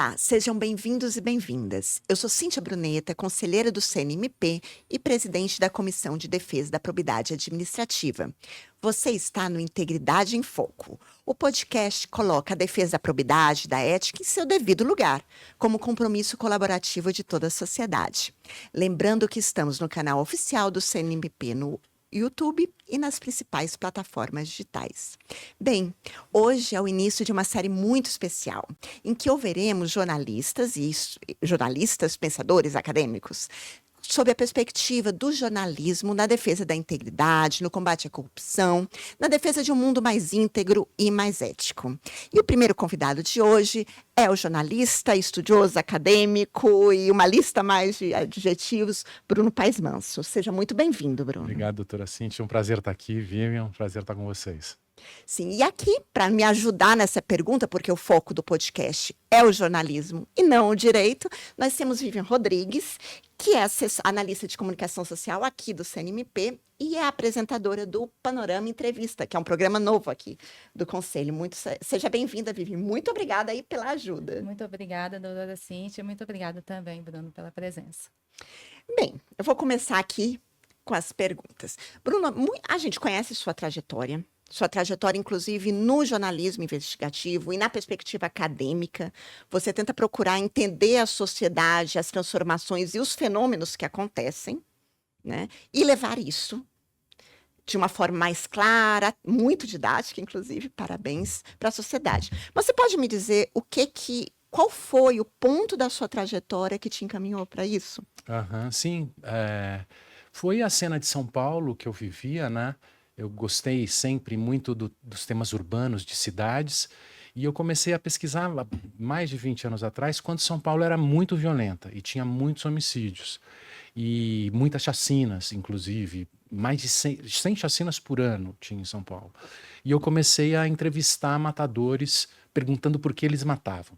Olá, sejam bem-vindos e bem-vindas. Eu sou Cíntia Bruneta, conselheira do CNMP e presidente da Comissão de Defesa da Probidade Administrativa. Você está no Integridade em Foco. O podcast coloca a defesa da probidade e da ética em seu devido lugar, como compromisso colaborativo de toda a sociedade. Lembrando que estamos no canal oficial do CNMP no YouTube e nas principais plataformas digitais. Bem, hoje é o início de uma série muito especial, em que ouviremos jornalistas, pensadores acadêmicos, sob a perspectiva do jornalismo na defesa da integridade, no combate à corrupção, na defesa de um mundo mais íntegro e mais ético. E o primeiro convidado de hoje é o jornalista, estudioso, acadêmico e uma lista mais de adjetivos, Bruno Paes Manso. Seja muito bem-vindo, Bruno. Obrigado, doutora Cíntia. Um prazer estar aqui, Vivian. Um prazer estar com vocês. Sim, e aqui, para me ajudar nessa pergunta, porque o foco do podcast é o jornalismo e não o direito, nós temos Vivian Rodrigues, que é analista de comunicação social aqui do CNMP e é apresentadora do Panorama Entrevista, que é um programa novo aqui do Conselho. Seja bem-vinda, Vivian. Muito obrigada aí pela ajuda. Muito obrigada, doutora Cíntia. Muito obrigada também, Bruno, pela presença. Bem, eu vou começar aqui com as perguntas. Bruno, a gente conhece sua trajetória, inclusive, no jornalismo investigativo e na perspectiva acadêmica. Você tenta procurar entender a sociedade, as transformações e os fenômenos que acontecem, né? E levar isso de uma forma mais clara, muito didática, inclusive, parabéns, para a sociedade. Você pode me dizer qual foi o ponto da sua trajetória que te encaminhou para isso? Sim, foi a cena de São Paulo que eu vivia, né? Eu gostei sempre muito dos temas urbanos, de cidades, e eu comecei a pesquisar mais de 20 anos atrás, quando São Paulo era muito violenta e tinha muitos homicídios e muitas chacinas, inclusive, mais de 100 chacinas por ano tinha em São Paulo. E eu comecei a entrevistar matadores, perguntando por que eles matavam.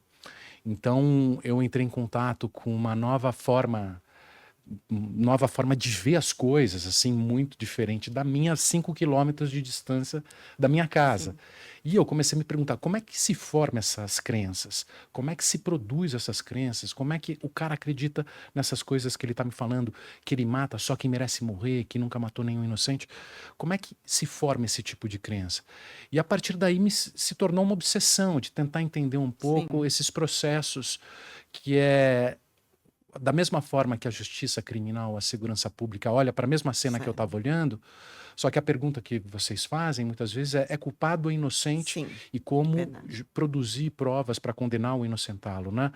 Então, eu entrei em contato com uma nova forma de ver as coisas, assim, muito diferente da minha, a 5 quilômetros de distância da minha casa. Sim. E eu comecei a me perguntar, como é que se formam essas crenças? Como é que se produz essas crenças? Como é que o cara acredita nessas coisas que ele está me falando, que ele mata só quem merece morrer, que nunca matou nenhum inocente? Como é que se forma esse tipo de crença? E a partir daí se tornou uma obsessão de tentar entender um pouco Sim. esses processos que é... Da mesma forma que a justiça criminal, a segurança pública olha para a mesma cena que eu estava olhando, só que a pergunta que vocês fazem muitas vezes é culpado ou inocente Sim, e como produzir provas para condenar ou inocentá-lo, né?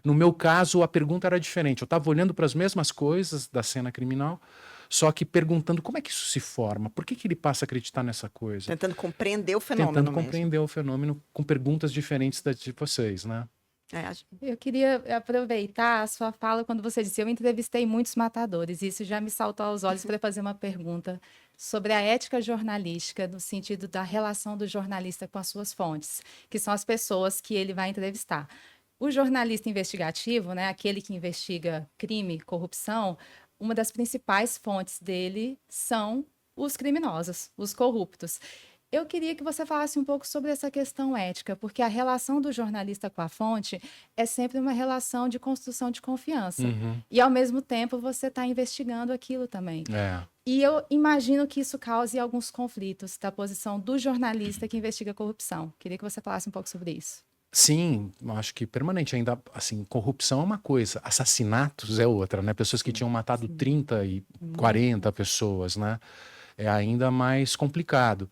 No meu caso, a pergunta era diferente. Eu estava olhando para as mesmas coisas da cena criminal, só que perguntando como é que isso se forma, por que ele passa a acreditar nessa coisa? Tentando compreender o fenômeno Tentando compreender o fenômeno com perguntas diferentes das de vocês, né? Eu queria aproveitar a sua fala quando você disse, eu entrevistei muitos matadores, e isso já me saltou aos olhos para fazer uma pergunta sobre a ética jornalística, no sentido da relação do jornalista com as suas fontes, que são as pessoas que ele vai entrevistar. O jornalista investigativo, né, aquele que investiga crime, corrupção, uma das principais fontes dele são os criminosos, os corruptos. Eu queria que você falasse um pouco sobre essa questão ética, porque a relação do jornalista com a fonte é sempre uma relação de construção de confiança. E, ao mesmo tempo, você está investigando aquilo também. E eu imagino que isso cause alguns conflitos da posição do jornalista que investiga a corrupção. Queria que você falasse um pouco sobre isso. Sim, acho que permanente ainda, assim, corrupção é uma coisa, assassinatos é outra, né? Pessoas que tinham matado 30 e 40 pessoas, né? É ainda mais complicado.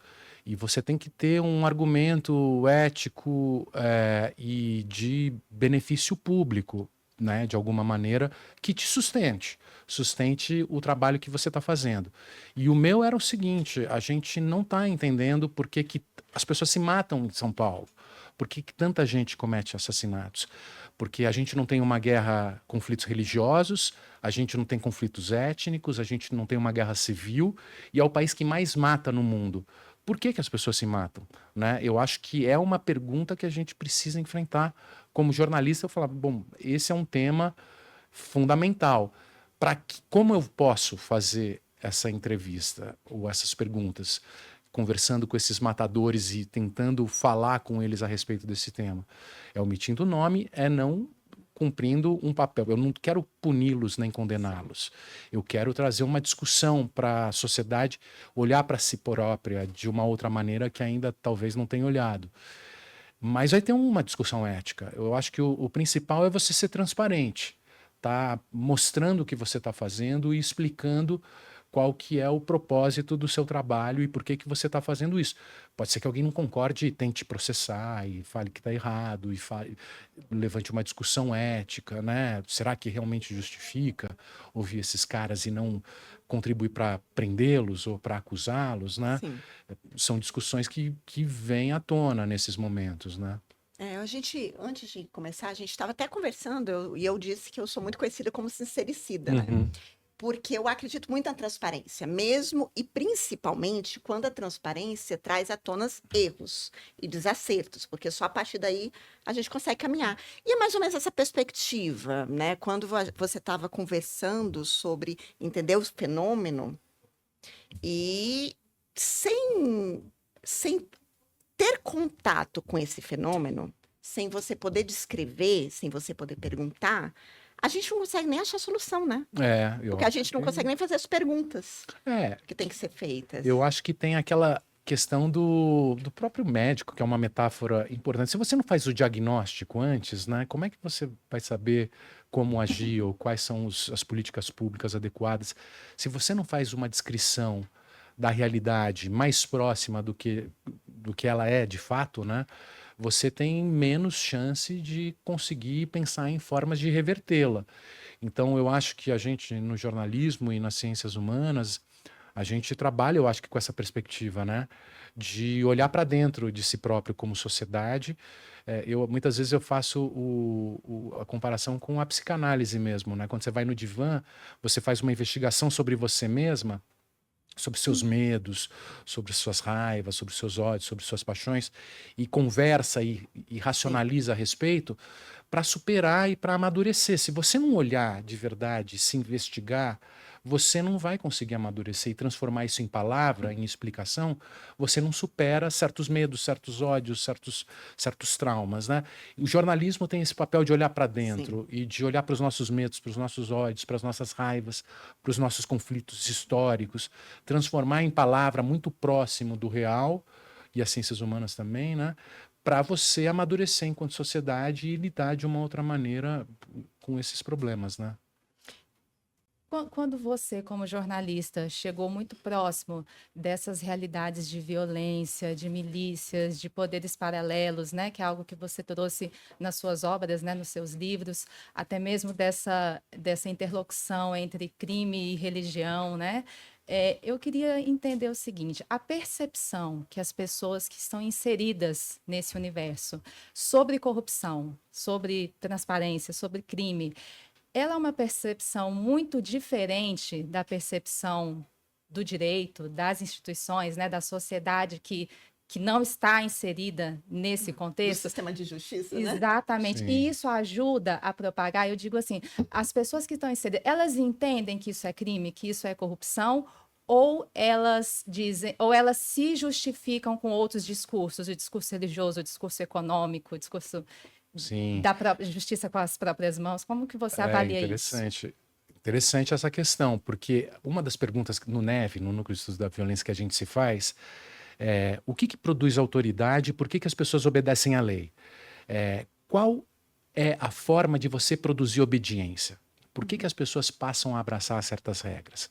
E você tem que ter um argumento ético e de benefício público, né, de alguma maneira, que te sustente o trabalho que você está fazendo. E o meu era o seguinte, a gente não está entendendo por que as pessoas se matam em São Paulo, por que tanta gente comete assassinatos. Porque a gente não tem uma guerra, conflitos religiosos, a gente não tem conflitos étnicos, a gente não tem uma guerra civil, e é o país que mais mata no mundo. Por que as pessoas se matam? Né? Eu acho que é uma pergunta que a gente precisa enfrentar. Como jornalista, eu falo, bom, esse é um tema fundamental. Como eu posso fazer essa entrevista ou essas perguntas, conversando com esses matadores e tentando falar com eles a respeito desse tema? É omitindo o nome, é não cumprindo um papel. Eu não quero puni-los nem condená-los. Eu quero trazer uma discussão para a sociedade olhar para si própria de uma outra maneira que ainda talvez não tenha olhado. Mas vai ter uma discussão ética. Eu acho que o principal é você ser transparente, tá mostrando o que você está fazendo e explicando qual que é o propósito do seu trabalho e por que que você está fazendo isso. Pode ser que alguém não concorde e tente processar e fale que está errado e levante uma discussão ética, né? Será que realmente justifica ouvir esses caras e não contribuir para prendê-los ou para acusá-los, né? Sim. São discussões que vêm à tona nesses momentos, né? A gente, antes de começar, a gente estava até conversando, e eu disse que eu sou muito conhecida como sincericida, né? Uhum. Porque eu acredito muito na transparência, mesmo e principalmente quando a transparência traz à tona erros e desacertos, porque só a partir daí a gente consegue caminhar. E é mais ou menos essa perspectiva, né? Quando você estava conversando sobre entender o fenômeno e sem ter contato com esse fenômeno, sem você poder descrever, sem você poder perguntar, a gente não consegue nem achar solução, né? Porque a gente não consegue nem fazer as perguntas que tem que ser feitas. Eu acho que tem aquela questão do próprio médico, que é uma metáfora importante. Se você não faz o diagnóstico antes, né, como é que você vai saber como agir ou quais são as políticas públicas adequadas? Se você não faz uma descrição da realidade mais próxima do que ela é de fato, né, você tem menos chance de conseguir pensar em formas de revertê-la. Então, eu acho que a gente, no jornalismo e nas ciências humanas, a gente trabalha, eu acho que com essa perspectiva, né, de olhar para dentro de si próprio como sociedade. Muitas vezes eu faço a comparação com a psicanálise mesmo, né? Quando você vai no divã, você faz uma investigação sobre você mesma, sobre seus medos, sobre suas raivas, sobre seus ódios, sobre suas paixões, e conversa e racionaliza a respeito para superar e para amadurecer. Se você não olhar de verdade, se investigar, você não vai conseguir amadurecer e transformar isso em palavra, em explicação. Você não supera certos medos, certos ódios, certos traumas, né? O jornalismo tem esse papel de olhar para dentro e de olhar para os nossos medos, para os nossos ódios, para as nossas raivas, para os nossos conflitos históricos, transformar em palavra muito próximo do real, e as ciências humanas também, né? Para você amadurecer enquanto sociedade e lidar de uma outra maneira com esses problemas, né? Quando você, como jornalista, chegou muito próximo dessas realidades de violência, de milícias, de poderes paralelos, né, que é algo que você trouxe nas suas obras, né, nos seus livros, até mesmo dessa interlocução entre crime e religião, né? Eu queria entender o seguinte: a percepção que as pessoas que estão inseridas nesse universo sobre corrupção, sobre transparência, sobre crime, ela é uma percepção muito diferente da percepção do direito, das instituições, né, da sociedade que não está inserida nesse Do contexto. sistema de justiça, né? Exatamente. Sim. E isso ajuda a propagar. Eu digo assim, as pessoas que estão inseridas, elas entendem que isso é crime, que isso é corrupção, ou elas dizem, ou elas se justificam com outros discursos, o discurso religioso, o discurso econômico, o discurso Sim. da própria justiça com as próprias mãos. Como que você avalia isso? Interessante essa questão, porque uma das perguntas no NEV, no Núcleo de Estudos da Violência, que a gente se faz, é o que produz autoridade e por que as pessoas obedecem à lei? Qual é a forma de você produzir obediência? Por que as pessoas passam a abraçar certas regras?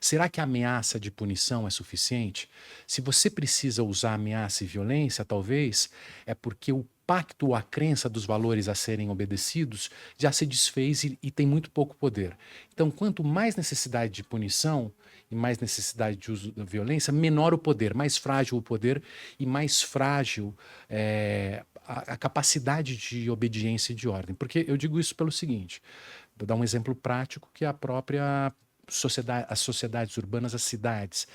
Será que a ameaça de punição é suficiente? Se você precisa usar ameaça e violência, talvez, é porque o pacto ou a crença dos valores a serem obedecidos já se desfez e tem muito pouco poder. Então, quanto mais necessidade de punição e mais necessidade de uso da violência, menor o poder, mais frágil o poder e mais frágil a capacidade de obediência e de ordem. Porque eu digo isso pelo seguinte, vou dar um exemplo prático que é a própria as sociedades urbanas, as cidades,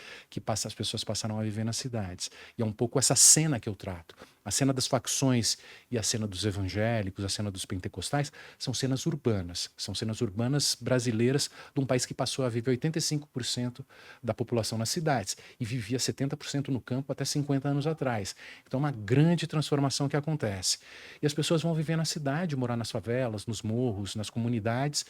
as pessoas passaram a viver nas cidades. E é um pouco essa cena que eu trato. A cena das facções e a cena dos evangélicos, a cena dos pentecostais, são cenas urbanas brasileiras de um país que passou a viver 85% da população nas cidades e vivia 70% no campo até 50 anos atrás. Então, uma grande transformação que acontece. E as pessoas vão viver na cidade, morar nas favelas, nos morros, nas comunidades,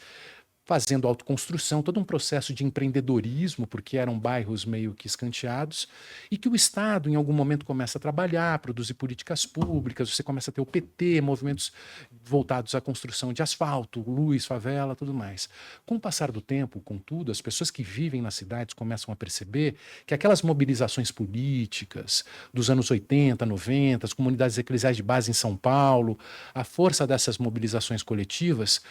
fazendo autoconstrução, todo um processo de empreendedorismo, porque eram bairros meio que escanteados, e que o Estado, em algum momento, começa a trabalhar, produzir políticas públicas, você começa a ter o PT, movimentos voltados à construção de asfalto, luz, favela, tudo mais. Com o passar do tempo, contudo, as pessoas que vivem nas cidades começam a perceber que aquelas mobilizações políticas dos anos 80, 90, as comunidades eclesiais de base em São Paulo, a força dessas mobilizações coletivas,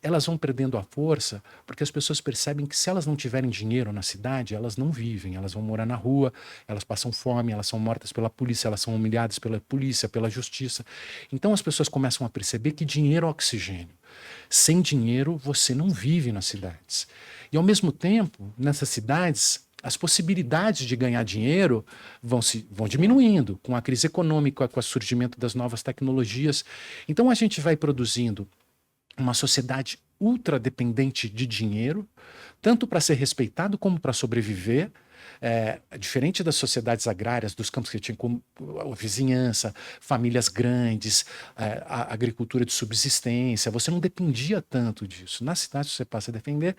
elas vão perdendo a força porque as pessoas percebem que se elas não tiverem dinheiro na cidade, elas não vivem, elas vão morar na rua, elas passam fome, elas são mortas pela polícia, elas são humilhadas pela polícia, pela justiça. Então as pessoas começam a perceber que dinheiro é oxigênio. Sem dinheiro você não vive nas cidades. E ao mesmo tempo, nessas cidades, as possibilidades de ganhar dinheiro vão diminuindo com a crise econômica, com o surgimento das novas tecnologias. Então a gente vai produzindo uma sociedade ultra dependente de dinheiro, tanto para ser respeitado como para sobreviver. Diferente das sociedades agrárias, dos campos que tinham como a vizinhança, famílias grandes, a agricultura de subsistência, você não dependia tanto disso. Na cidade você passa a depender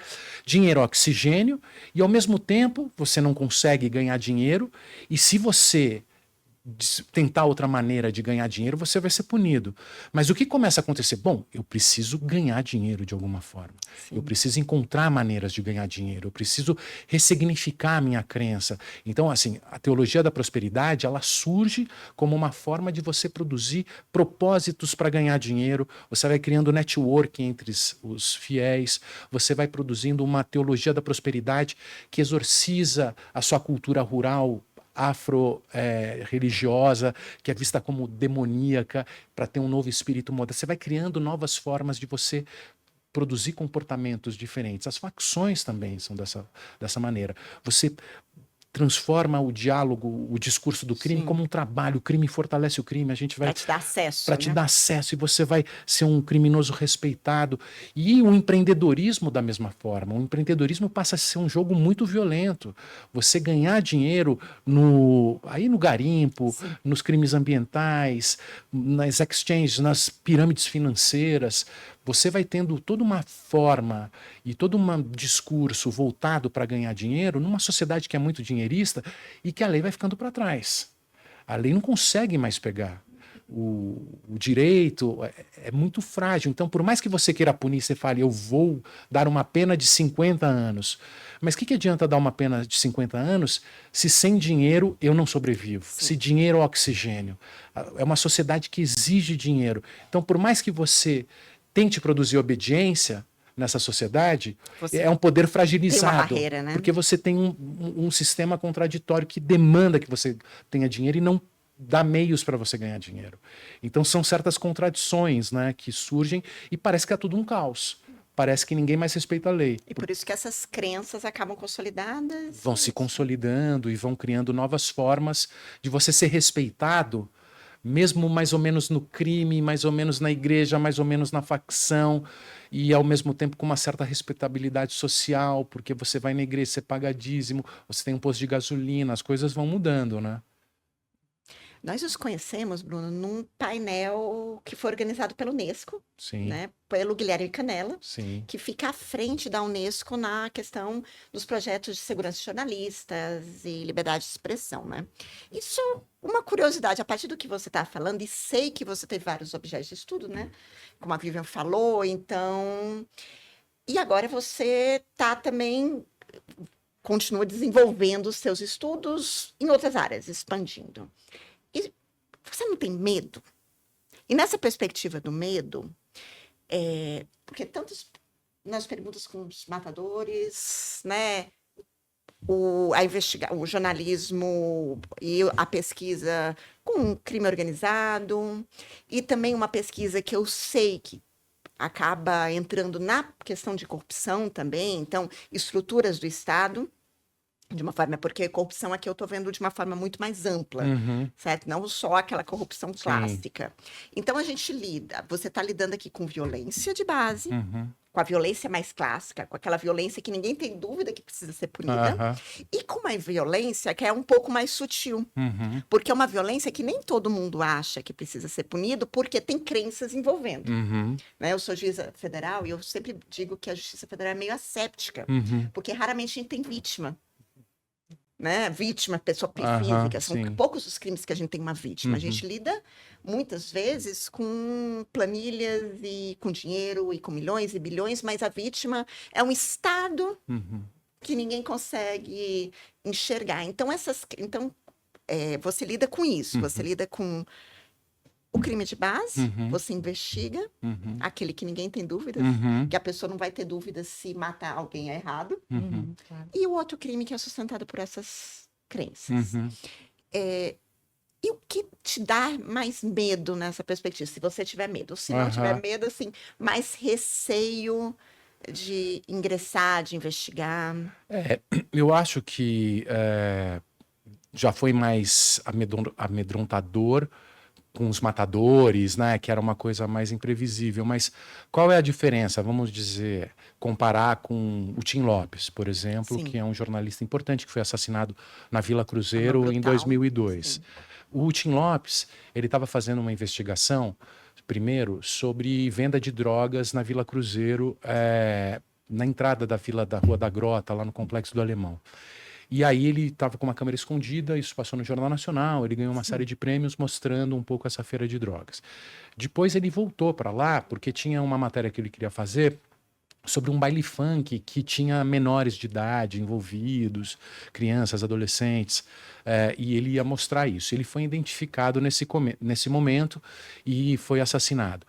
dinheiro, oxigênio, e ao mesmo tempo você não consegue ganhar dinheiro, e se você tentar outra maneira de ganhar dinheiro, você vai ser punido. Mas o que começa a acontecer? Bom, eu preciso ganhar dinheiro de alguma forma. Sim. Eu preciso encontrar maneiras de ganhar dinheiro. Eu preciso ressignificar a minha crença. Então, assim, a teologia da prosperidade, ela surge como uma forma de você produzir propósitos para ganhar dinheiro. Você vai criando network entre os fiéis. Você vai produzindo uma teologia da prosperidade que exorciza a sua cultura rural afro-religiosa, que é vista como demoníaca, para ter um novo espírito moderno. Você vai criando novas formas de você produzir comportamentos diferentes. As facções também são dessa maneira. Você transforma o diálogo, o discurso do crime, sim, como um trabalho. O crime fortalece o crime. A gente vai para te dar acesso. Para te dar acesso, e você vai ser um criminoso respeitado. E o empreendedorismo da mesma forma. O empreendedorismo passa a ser um jogo muito violento. Você ganhar dinheiro no garimpo, sim, nos crimes ambientais, nas exchanges, nas pirâmides financeiras. Você vai tendo toda uma forma e todo um discurso voltado para ganhar dinheiro numa sociedade que é muito dinheirista e que a lei vai ficando para trás. A lei não consegue mais pegar. O direito é muito frágil. Então, por mais que você queira punir, você fale, eu vou dar uma pena de 50 anos. Mas o que adianta dar uma pena de 50 anos se sem dinheiro eu não sobrevivo? Sim. Se dinheiro é oxigênio. É uma sociedade que exige dinheiro. Então, por mais que você tente produzir obediência nessa sociedade, é um poder fragilizado. Tem uma barreira, né? Porque você tem um sistema contraditório que demanda que você tenha dinheiro e não dá meios para você ganhar dinheiro. Então são certas contradições, né, que surgem e parece que é tudo um caos. Parece que ninguém mais respeita a lei. E por isso que essas crenças acabam consolidadas. Vão se consolidando e vão criando novas formas de você ser respeitado, mesmo mais ou menos no crime, mais ou menos na igreja, mais ou menos na facção, e ao mesmo tempo com uma certa respeitabilidade social, porque você vai na igreja, você paga dízimo, você tem um posto de gasolina, as coisas vão mudando, né? Nós os conhecemos, Bruno, num painel que foi organizado pela Unesco, sim, né, pelo Guilherme Canella, sim, que fica à frente da Unesco na questão dos projetos de segurança de jornalistas e liberdade de expressão, né? Isso é uma curiosidade, a partir do que você está falando, e sei que você teve vários objetos de estudo, né? Como a Vivian falou, então... E agora você está também... continua desenvolvendo os seus estudos em outras áreas, expandindo. E você não tem medo? E nessa perspectiva do medo, porque tantas nas perguntas com os matadores, né, o jornalismo e a pesquisa com crime organizado, e também uma pesquisa que eu sei que acaba entrando na questão de corrupção também, então, estruturas do Estado, de uma forma, porque corrupção aqui eu estou vendo de uma forma muito mais ampla, Uhum. certo? Não só aquela corrupção Sim. clássica. Então, você está lidando aqui com violência de base, Uhum. com a violência mais clássica, com aquela violência que ninguém tem dúvida que precisa ser punida, Aham. e com uma violência que é um pouco mais sutil. Uhum. Porque é uma violência que nem todo mundo acha que precisa ser punido, porque tem crenças envolvendo. Uhum. Né? Eu sou juíza federal e eu sempre digo que a Justiça Federal é meio asséptica, Uhum. porque raramente a gente tem vítima. Né? Vítima, pessoa Aham, física, são sim. poucos os crimes que a gente tem uma vítima. A Uhum. gente lida muitas vezes com planilhas e com dinheiro e com milhões e bilhões, mas a vítima é um estado Uhum. que ninguém consegue enxergar. Então, você lida com isso, você lida com o crime de base, Uhum. você investiga Uhum. aquele que ninguém tem dúvidas, Uhum. que a pessoa não vai ter dúvidas se matar alguém é errado, Uhum. Claro. e o outro crime que é sustentado por essas crenças. Uhum. E o que te dá mais medo nessa perspectiva? Se você tiver medo, se não tiver Aham. medo, assim, mais receio de ingressar, de investigar. Eu acho que já foi mais amedrontador com os matadores, né? Que era uma coisa mais imprevisível. Mas qual é a diferença? Vamos dizer, comparar com o Tim Lopes, por exemplo, Sim. que é um jornalista importante que foi assassinado na Vila Arma Cruzeiro em brutal. 2002. Sim. O Tim Lopes, ele estava fazendo uma investigação, primeiro, sobre venda de drogas na Vila Cruzeiro, na entrada da Vila da Rua da Grota, lá no Complexo do Alemão. E aí ele estava com uma câmera escondida, isso passou no Jornal Nacional, ele ganhou uma série de prêmios mostrando um pouco essa feira de drogas. Depois ele voltou para lá, porque tinha uma matéria que ele queria fazer sobre um baile funk que tinha menores de idade envolvidos, crianças, adolescentes, e ele ia mostrar isso. Ele foi identificado nesse momento e foi assassinado.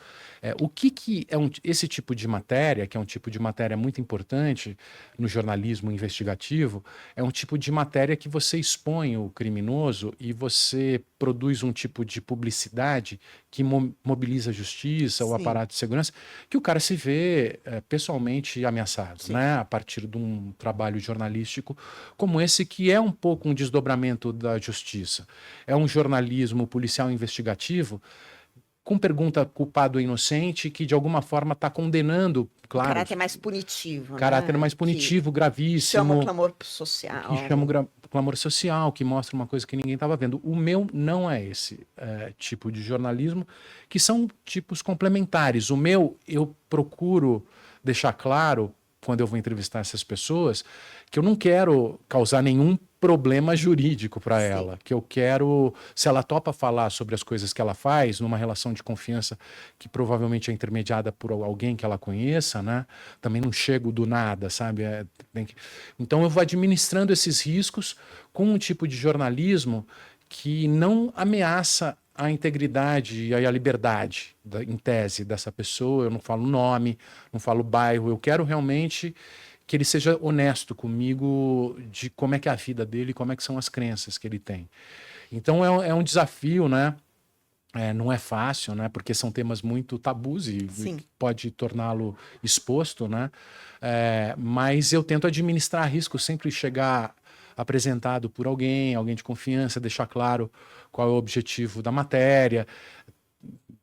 O que é esse tipo de matéria, que é um tipo de matéria muito importante no jornalismo investigativo, é um tipo de matéria que você expõe o criminoso e você produz um tipo de publicidade que mobiliza a justiça, o Sim. aparato de segurança, que o cara se vê pessoalmente ameaçado, Sim. né? A partir de um trabalho jornalístico como esse, que é um pouco um desdobramento da justiça. É um jornalismo policial investigativo com pergunta culpado ou inocente, que de alguma forma está condenando, claro, Caráter mais punitivo, caráter né? mais punitivo, Que chama o gravíssimo, clamor social. que chama o clamor social, que mostra uma coisa que ninguém estava vendo. O meu não é esse tipo de jornalismo, que são tipos complementares. O meu, eu procuro deixar claro, quando eu vou entrevistar essas pessoas, que eu não quero causar nenhum problema jurídico para Sim. ela, que eu quero, se ela topa falar sobre as coisas que ela faz, numa relação de confiança que provavelmente é intermediada por alguém que ela conheça, né? Também não chego do nada, sabe? Então eu vou administrando esses riscos com um tipo de jornalismo que não ameaça a integridade e a liberdade, em tese, dessa pessoa. Eu não falo nome, não falo bairro, eu quero realmente que ele seja honesto comigo de como é que é a vida dele, como é que são as crenças que ele tem. Então é um desafio, né? Não é fácil, né? Porque são temas muito tabus e Sim. pode torná-lo exposto, né? Mas eu tento administrar risco, sempre chegar apresentado por alguém de confiança, deixar claro qual é o objetivo da matéria,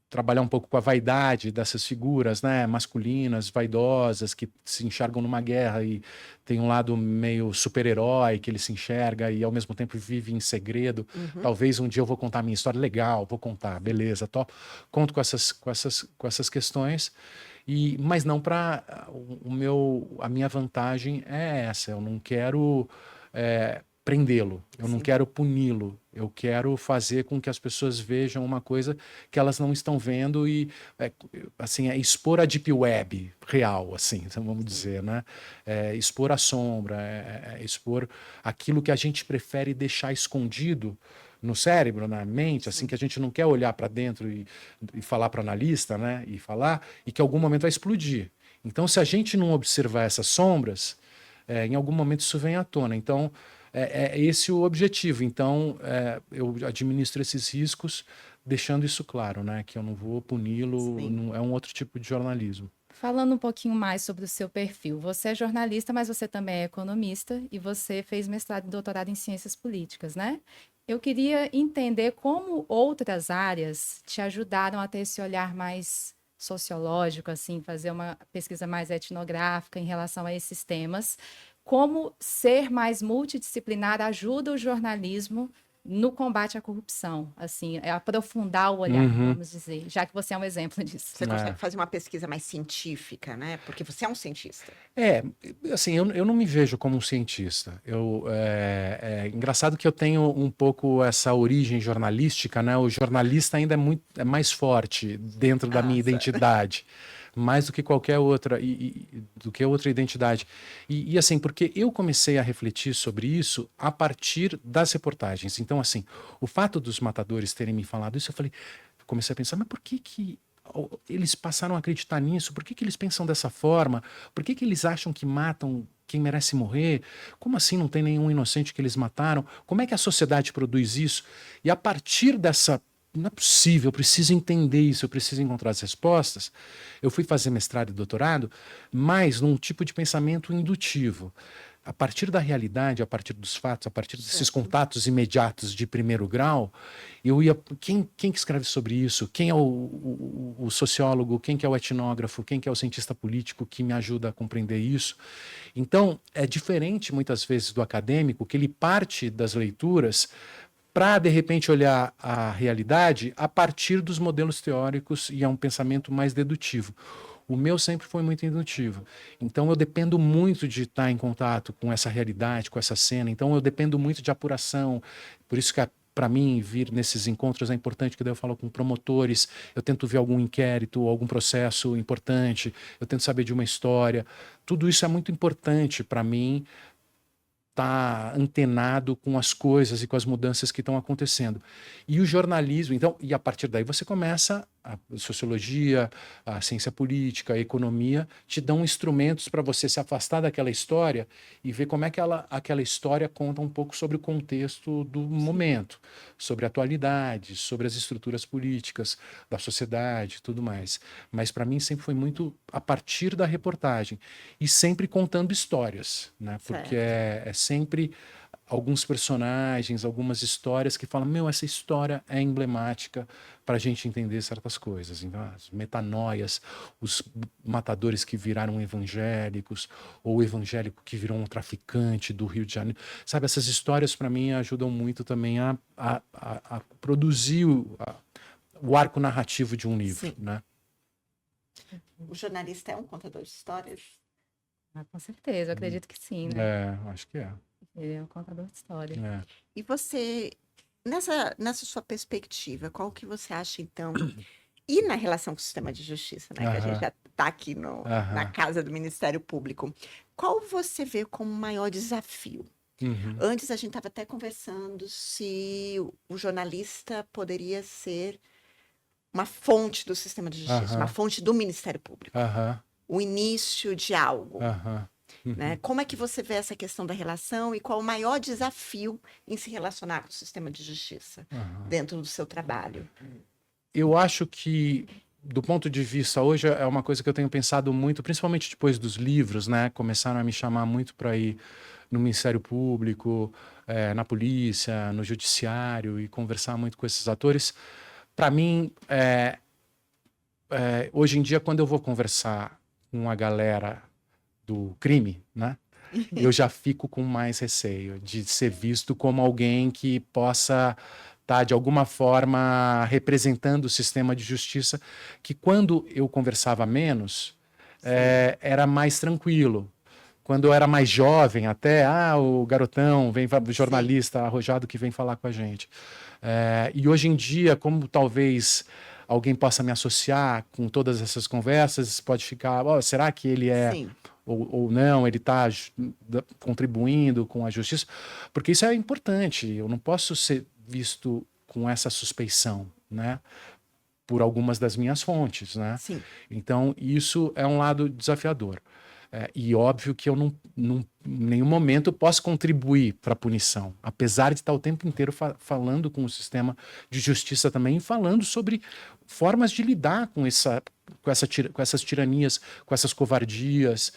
trabalhar um pouco com a vaidade dessas figuras, né, masculinas, vaidosas, que se enxergam numa guerra e tem um lado meio super-herói que ele se enxerga e ao mesmo tempo vive em segredo. Talvez um dia eu vou contar a minha história, legal, vou contar, beleza, conto com essas questões, mas não para a minha vantagem é essa, eu não quero prendê-lo, eu não Sim. quero puni-lo, eu quero fazer com que as pessoas vejam uma coisa que elas não estão vendo e assim, expor a deep web real, assim, então vamos dizer, né? Expor a sombra, expor aquilo que a gente prefere deixar escondido no cérebro, na mente, assim, que a gente não quer olhar para dentro e falar para o analista, né? E falar, e que em algum momento vai explodir. Então, se a gente não observar essas sombras, em algum momento isso vem à tona. Então, é esse o objetivo. Então, eu administro esses riscos deixando isso claro, né? Que eu não vou puni-lo, Sim. é um outro tipo de jornalismo. Falando um pouquinho mais sobre o seu perfil, você é jornalista, mas você também é economista e você fez mestrado e doutorado em ciências políticas, né? Eu queria entender como outras áreas te ajudaram a ter esse olhar mais sociológico, assim, fazer uma pesquisa mais etnográfica em relação a esses temas. Como ser mais multidisciplinar ajuda o jornalismo no combate à corrupção, assim, é aprofundar o olhar, Uhum. vamos dizer, já que você é um exemplo disso. Você É. consegue fazer uma pesquisa mais científica, né? Porque você é um cientista. É, assim, eu não me vejo como um cientista. É engraçado que eu tenho um pouco essa origem jornalística, né? O jornalista ainda é mais forte dentro da minha Certo. identidade, mais do que qualquer outra, do que outra identidade. Assim, porque eu comecei a refletir sobre isso a partir das reportagens. Então, assim, o fato dos matadores terem me falado isso, comecei a pensar, mas por que eles passaram a acreditar nisso? Por que eles pensam dessa forma? Por que eles acham que matam quem merece morrer? Como assim não tem nenhum inocente que eles mataram? Como é que a sociedade produz isso? E a partir dessa. Não é possível, eu preciso entender isso, eu preciso encontrar as respostas. Eu fui fazer mestrado e doutorado, mas num tipo de pensamento indutivo. A partir da realidade, a partir dos fatos, a partir desses Certo. contatos imediatos de primeiro grau, eu ia. Quem que escreve sobre isso? Quem é o sociólogo? Quem que é o etnógrafo? Quem que é o cientista político que me ajuda a compreender isso? Então, é diferente muitas vezes do acadêmico, que ele parte das leituras para, de repente, olhar a realidade a partir dos modelos teóricos e é um pensamento mais dedutivo. O meu sempre foi muito indutivo. Então, eu dependo muito de estar em contato com essa realidade, com essa cena. Então, eu dependo muito de apuração. Por isso que, para mim, vir nesses encontros é importante, que daí eu falo com promotores, eu tento ver algum inquérito, algum processo importante, eu tento saber de uma história. Tudo isso é muito importante para mim, tá antenado com as coisas e com as mudanças que estão acontecendo. E o jornalismo, então, e a partir daí você começa a sociologia, a ciência política, a economia, te dão instrumentos para você se afastar daquela história e ver como é que aquela história conta um pouco sobre o contexto do momento, sobre a atualidade, sobre as estruturas políticas da sociedade e tudo mais. Mas para mim sempre foi muito a partir da reportagem e sempre contando histórias, né? Porque Certo. é sempre alguns personagens, algumas histórias que falam, meu, essa história é emblemática para a gente entender certas coisas. Então, as metanoias, os matadores que viraram evangélicos, ou o evangélico que virou um traficante do Rio de Janeiro. Sabe, essas histórias para mim ajudam muito também a produzir o arco narrativo de um livro, Sim. né? O jornalista é um contador de histórias? Ah, com certeza, eu acredito que sim, né? Acho que é. Ele é um contador de história. É. E você, nessa sua perspectiva, qual que você acha, então, e na relação com o sistema de justiça, né, que a gente Aham, já está aqui na aham, casa do Ministério Público, qual você vê como o maior desafio? uhum, Antes a gente estava até conversando se o jornalista poderia ser uma fonte do sistema de justiça, uma aham, fonte do Ministério Público, aham, o início de algo, aham, né? uhum, Como é que você vê essa questão da relação e qual o maior desafio em se relacionar com o sistema de justiça aham. dentro do seu trabalho? Eu acho que, do ponto de vista hoje, é uma coisa que eu tenho pensado muito, principalmente depois dos livros, né? Começaram a me chamar muito para ir no Ministério Público, na polícia, no judiciário e conversar muito com esses atores. Para mim, hoje em dia, quando eu vou conversar com a galera do crime, né? Eu já fico com mais receio de ser visto como alguém que possa estar, de alguma forma, representando o sistema de justiça, que quando eu conversava menos, Sim, era mais tranquilo. Quando eu era mais jovem, até, o garotão, o sim, jornalista arrojado que vem falar com a gente. E hoje em dia, como talvez alguém possa me associar com todas essas conversas, pode ficar, será que ele é sim, ou não, ele está contribuindo com a justiça, porque isso é importante. Eu não posso ser visto com essa suspeição, né? Por algumas das minhas fontes, né? sim, Então, isso é um lado desafiador. E óbvio que eu em nenhum momento eu posso contribuir para a punição, apesar de estar o tempo inteiro falando com o sistema de justiça também, falando sobre formas de lidar com essas tiranias, com essas covardias,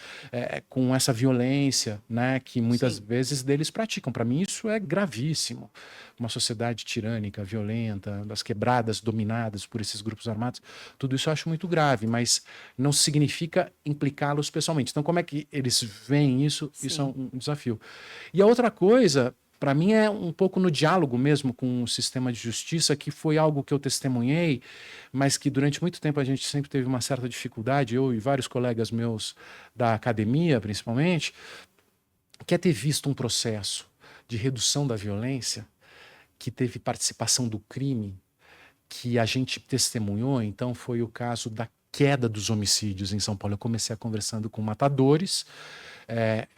com essa violência, né, que muitas vezes deles praticam. Para mim isso é gravíssimo. Uma sociedade tirânica, violenta, das quebradas dominadas por esses grupos armados, tudo isso eu acho muito grave, mas não significa implicá-los pessoalmente. Então como é que eles veem isso? Sim. Isso é um desafio. E a outra coisa, para mim, é um pouco no diálogo mesmo com o sistema de justiça, que foi algo que eu testemunhei, mas que durante muito tempo a gente sempre teve uma certa dificuldade, eu e vários colegas meus da academia, principalmente, que é ter visto um processo de redução da violência, que teve participação do crime, que a gente testemunhou. Então foi o caso da queda dos homicídios em São Paulo. Eu comecei conversando com matadores,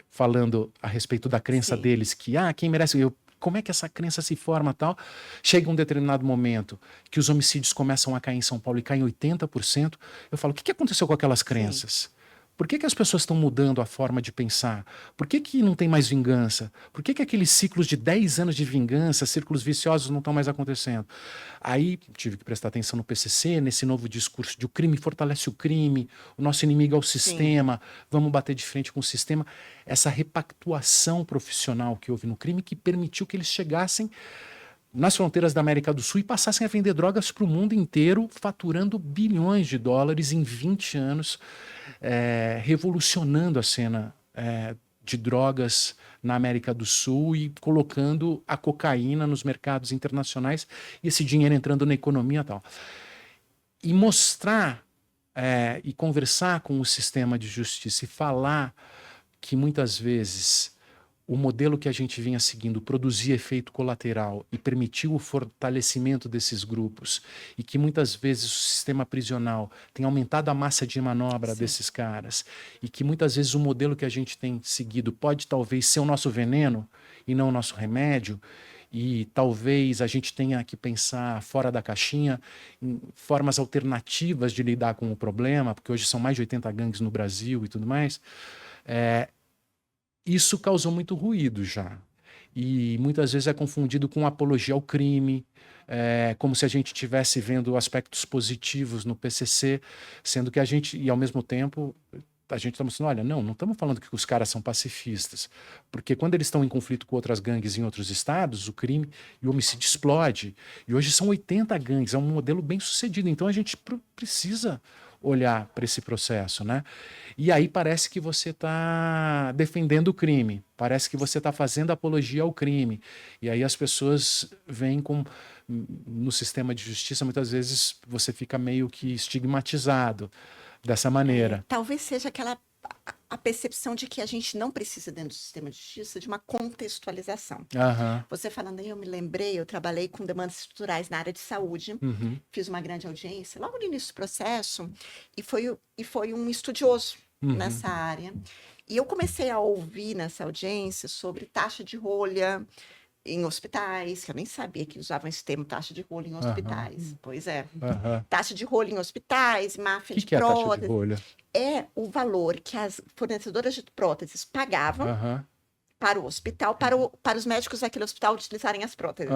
falando a respeito da crença deles, que quem merece... como é que essa crença se forma tal? Chega um determinado momento que os homicídios começam a cair em São Paulo e caem 80%. Eu falo, o que aconteceu com aquelas crenças? Por que as pessoas estão mudando a forma de pensar? Por que não tem mais vingança? Por que aqueles ciclos de 10 anos de vingança, círculos viciosos, não estão mais acontecendo? Aí tive que prestar atenção no PCC, nesse novo discurso de o crime fortalece o crime, o nosso inimigo é o sistema, vamos bater de frente com o sistema. Essa repactuação profissional que houve no crime que permitiu que eles chegassem nas fronteiras da América do Sul e passassem a vender drogas para o mundo inteiro, faturando bilhões de dólares em 20 anos, revolucionando a cena de drogas na América do Sul e colocando a cocaína nos mercados internacionais e esse dinheiro entrando na economia e tal. E mostrar e conversar com o sistema de justiça e falar que muitas vezes o modelo que a gente vinha seguindo produzia efeito colateral e permitiu o fortalecimento desses grupos e que muitas vezes o sistema prisional tem aumentado a massa de manobra desses caras e que muitas vezes o modelo que a gente tem seguido pode talvez ser o nosso veneno e não o nosso remédio, e talvez a gente tenha que pensar fora da caixinha em formas alternativas de lidar com o problema, porque hoje são mais de 80 gangues no Brasil e tudo mais. Isso causou muito ruído já. E muitas vezes é confundido com apologia ao crime, como se a gente estivesse vendo aspectos positivos no PCC, sendo que a gente, e ao mesmo tempo, a gente está mostrando, olha, não estamos falando que os caras são pacifistas, porque quando eles estão em conflito com outras gangues em outros estados, o crime e o homicídio explode. E hoje são 80 gangues, é um modelo bem sucedido. Então a gente precisa olhar para esse processo, né? E aí parece que você está defendendo o crime, parece que você está fazendo apologia ao crime. E aí as pessoas veem no sistema de justiça, muitas vezes você fica meio que estigmatizado dessa maneira. Talvez seja a percepção de que a gente não precisa, dentro do sistema de justiça, de uma contextualização. Você falando aí, eu me lembrei, eu trabalhei com demandas estruturais na área de saúde, fiz uma grande audiência logo no início do processo, e foi um estudioso nessa área. E eu comecei a ouvir nessa audiência sobre taxa de rolha em hospitais, que eu nem sabia que usavam esse termo, taxa de rolha em hospitais. Pois é. Taxa de rolha em hospitais, máfia de prótese. Taxa de rolha? É o valor que as fornecedoras de próteses pagavam para o hospital, para os médicos daquele hospital utilizarem as próteses.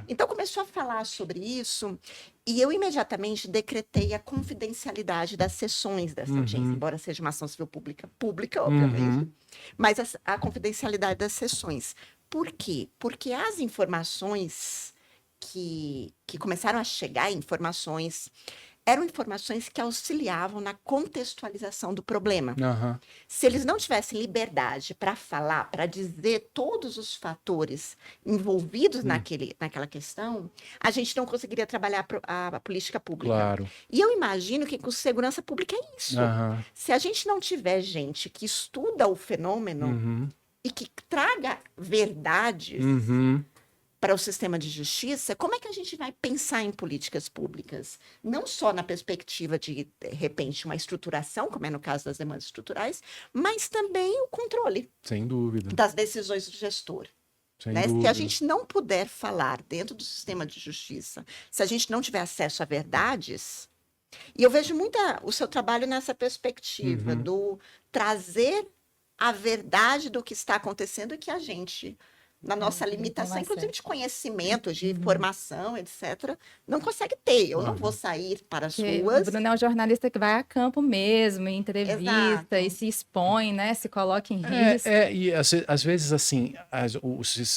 Então começou a falar sobre isso e eu imediatamente decretei a confidencialidade das sessões dessa audiência, embora seja uma ação civil pública, obviamente, mas a confidencialidade das sessões. Por quê? Porque as informações que começaram a chegar, eram informações que auxiliavam na contextualização do problema. Se eles não tivessem liberdade para falar, para dizer todos os fatores envolvidos naquela questão, a gente não conseguiria trabalhar a política pública. Claro. E eu imagino que com segurança pública é isso. Se a gente não tiver gente que estuda o fenômeno e que traga verdades para o sistema de justiça, como é que a gente vai pensar em políticas públicas? Não só na perspectiva de repente, uma estruturação, como é no caso das demandas estruturais, mas também o controle. Sem dúvida. Das decisões do gestor. Né? Se a gente não puder falar dentro do sistema de justiça, se a gente não tiver acesso a verdades, e eu vejo muito o seu trabalho nessa perspectiva do trazer a verdade do que está acontecendo, que a gente, na nossa limitação, informação. inclusive de conhecimento, de informação, etc., não consegue ter. Eu não vou Aham. sair para as Porque o ruas. Bruno é um jornalista que vai a campo mesmo, em entrevista, e Exato. se expõe, né? Se coloca em risco. E às vezes, assim,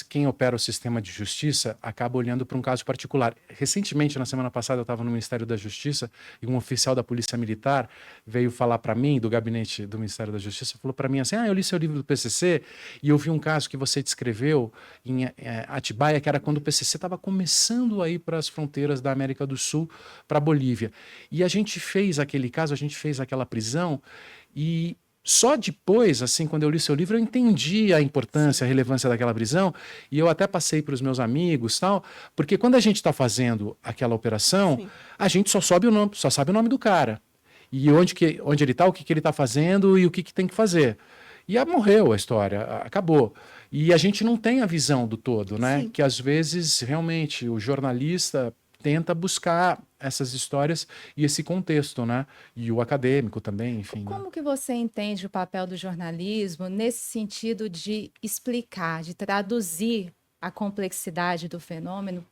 quem opera o sistema de justiça acaba olhando para um caso particular. Recentemente, na semana passada, eu estava no Ministério da Justiça e um oficial da Polícia Militar veio falar para mim, do gabinete do Ministério da Justiça, falou para mim assim: eu li seu livro do PCC e eu vi um caso que você descreveu em Atibaia, que era quando o PCC estava começando a ir para as fronteiras da América do Sul, para a Bolívia. E a gente fez aquele caso, a gente fez aquela prisão e só depois, assim, quando eu li seu livro, eu entendi a importância, a relevância daquela prisão, e eu até passei para os meus amigos, tal, porque quando a gente está fazendo aquela operação, Sim. a gente só sabe o nome do cara. E onde ele está, o que ele está fazendo e o que tem que fazer. E morreu a história, acabou. E a gente não tem a visão do todo, né? Sim. Que às vezes, realmente, o jornalista tenta buscar essas histórias e esse contexto, né? E o acadêmico também, enfim. Né? Como que você entende o papel do jornalismo nesse sentido de explicar, de traduzir a complexidade do fenômeno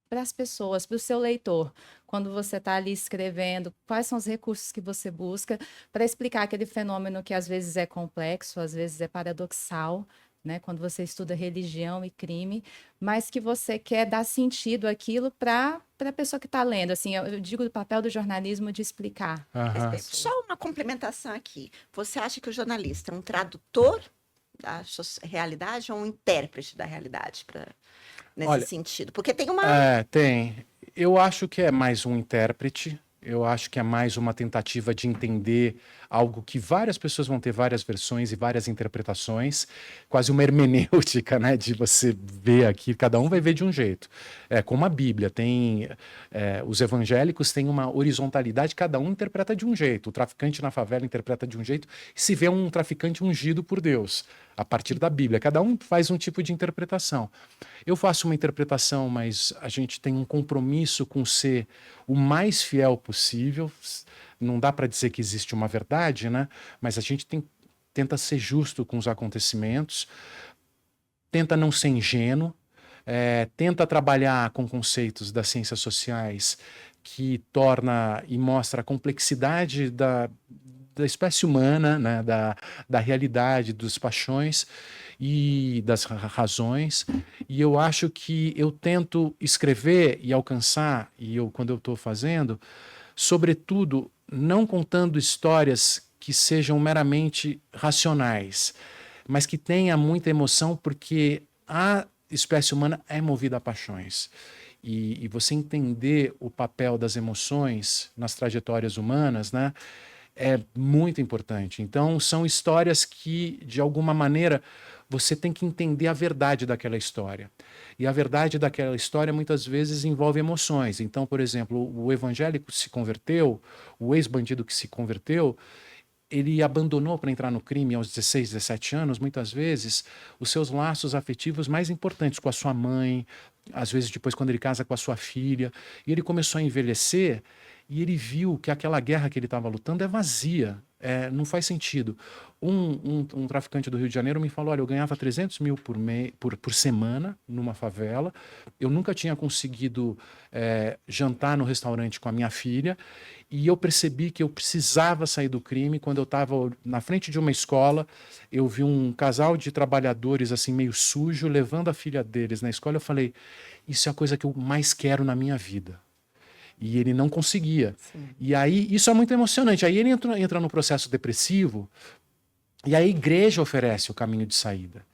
para as pessoas, para o seu leitor? Quando você está ali escrevendo, quais são os recursos que você busca para explicar aquele fenômeno que às vezes é complexo, às vezes é paradoxal, né? Quando você estuda religião e crime, mas que você quer dar sentido àquilo para a pessoa que está lendo. Assim, eu digo do papel do jornalismo de explicar as Aham. pessoas. Só uma complementação aqui. Você acha que o jornalista é um tradutor da realidade ou um intérprete da realidade nesse Olha, sentido? Porque tem uma. tem. Eu acho que é mais um intérprete. Eu acho que é mais uma tentativa de entender algo que várias pessoas vão ter várias versões e várias interpretações, quase uma hermenêutica, né? De você ver aqui, cada um vai ver de um jeito. É como a Bíblia, os evangélicos têm uma horizontalidade, cada um interpreta de um jeito. O traficante na favela interpreta de um jeito, e se vê um traficante ungido por Deus, a partir da Bíblia. Cada um faz um tipo de interpretação. Eu faço uma interpretação, mas a gente tem um compromisso com ser o mais fiel possível. Não dá para dizer que existe uma verdade, né? Mas a gente tenta ser justo com os acontecimentos, tenta não ser ingênuo, tenta trabalhar com conceitos das ciências sociais que torna e mostra a complexidade da espécie humana, né? da realidade, das paixões e das razões. E eu acho que eu tento escrever e alcançar, quando eu estou fazendo, sobretudo, não contando histórias que sejam meramente racionais, mas que tenha muita emoção, porque a espécie humana é movida a paixões. E você entender o papel das emoções nas trajetórias humanas, né, é muito importante. Então, são histórias que, de alguma maneira, você tem que entender a verdade daquela história. E a verdade daquela história, muitas vezes, envolve emoções. Então, por exemplo, o evangélico se converteu, o ex-bandido que se converteu, ele abandonou para entrar no crime aos 16, 17 anos, muitas vezes, os seus laços afetivos mais importantes com a sua mãe, às vezes depois quando ele casa com a sua filha. E ele começou a envelhecer e ele viu que aquela guerra que ele estava lutando é vazia, não faz sentido. Um traficante do Rio de Janeiro me falou: olha, eu ganhava 300 mil por semana numa favela, eu nunca tinha conseguido jantar no restaurante com a minha filha, e eu percebi que eu precisava sair do crime. Quando eu estava na frente de uma escola, eu vi um casal de trabalhadores assim meio sujo levando a filha deles na escola. Eu falei: isso é a coisa que eu mais quero na minha vida. E ele não conseguia. Sim. E aí, isso é muito emocionante. Aí ele entra no processo depressivo, e a igreja oferece o caminho de saída.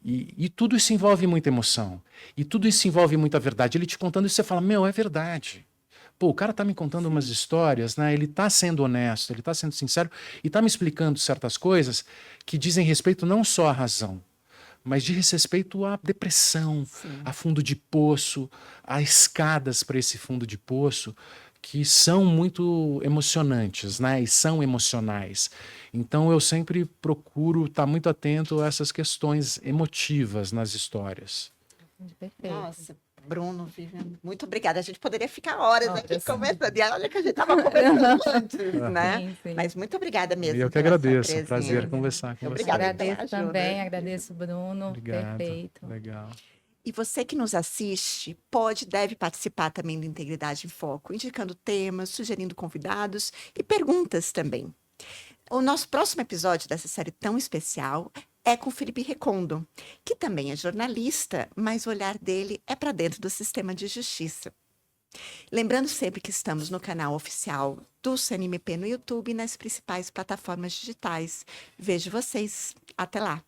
E tudo isso envolve muita emoção. E tudo isso envolve muita verdade. Ele te contando isso, você fala: meu, é verdade. Pô, o cara tá me contando umas histórias, né? Ele tá sendo honesto, ele tá sendo sincero e tá me explicando certas coisas que dizem respeito não só à razão, mas diz respeito à depressão, Sim. a fundo de poço, a escadas para esse fundo de poço, que são muito emocionantes, né? E são emocionais. Então eu sempre procuro estar muito atento a essas questões emotivas nas histórias. Perfeito. Nossa, Bruno, Vivian, muito obrigada. A gente poderia ficar horas Nossa, aqui sim. conversando. E olha que a gente estava conversando antes, né? Sim, sim. Mas muito obrigada mesmo. Eu que pela sua agradeço, um prazer presença. conversar com você. Obrigada pela Agradeço ajuda. também, agradeço, Bruno. Obrigado, Perfeito. legal. E você que nos assiste pode e deve participar também do Integridade em Foco, indicando temas, sugerindo convidados e perguntas também. O nosso próximo episódio dessa série tão especial é com Felipe Recondo, que também é jornalista, mas o olhar dele é para dentro do sistema de justiça. Lembrando sempre que estamos no canal oficial do CNMP no YouTube e nas principais plataformas digitais. Vejo vocês. Até lá!